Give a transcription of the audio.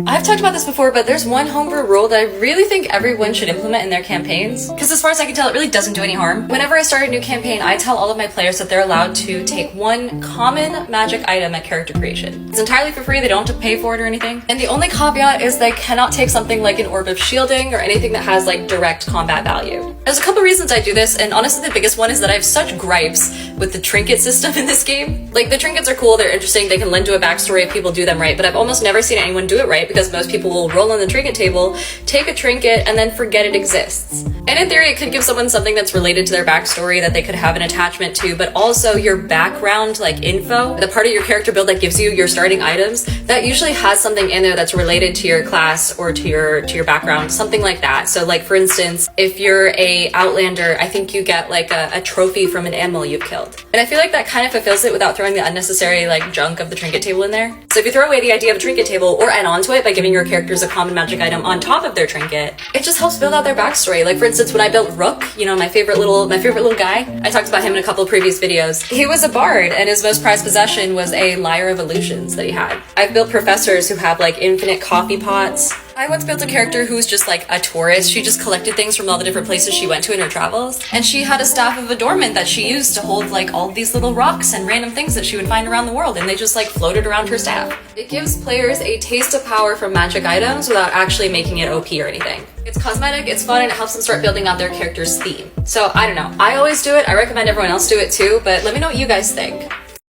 I've talked about this before, but there's one homebrew rule that I really think everyone should implement in their campaigns, because as far as I can tell, it really doesn't do any harm. Whenever I start a new campaign, I tell all of my players that they're allowed to take one common magic item at character creation. It's entirely for free, they don't have to pay for it or anything. And the only caveat is they cannot take something like an orb of shielding or anything that has like direct combat value. There's a couple reasons I do this, and honestly the biggest one is that I have such gripes with the trinket system in this game. Like, the trinkets are cool, they're interesting, they can lend to a backstory if people do them right, but I've almost never seen anyone do it right because most people will roll on the trinket table, take a trinket, and then forget it exists. And in theory, it could give someone something that's related to their backstory that they could have an attachment to, but also your background, like info, the part of your character build that gives you your starting items, that usually has something in there that's related to your class or to your background, something like that. So like, for instance, if you're a outlander, I think you get like a trophy from an animal you've killed. And I feel like that kind of fulfills it without throwing the unnecessary like junk of the trinket table in there. So if you throw away the idea of a trinket table or add on to it by giving your characters a common magic item on top of their trinket, it just helps build out their backstory. Like, for instance, when I built Rook, you know, my favorite little guy, I talked about him in a couple of previous videos. He was a bard, and his most prized possession was a lyre of illusions that he had. I've built professors who have like infinite coffee pots. I once built a character who was just like a tourist. She just collected things from all the different places she went to in her travels. And she had a staff of adornment that she used to hold like all these little rocks and random things that she would find around the world, and they just like floated around her staff. It gives players a taste of power from magic items without actually making it OP or anything. It's cosmetic, it's fun, and it helps them start building out their character's theme. So I don't know. I always do it. I recommend everyone else do it too, but let me know what you guys think.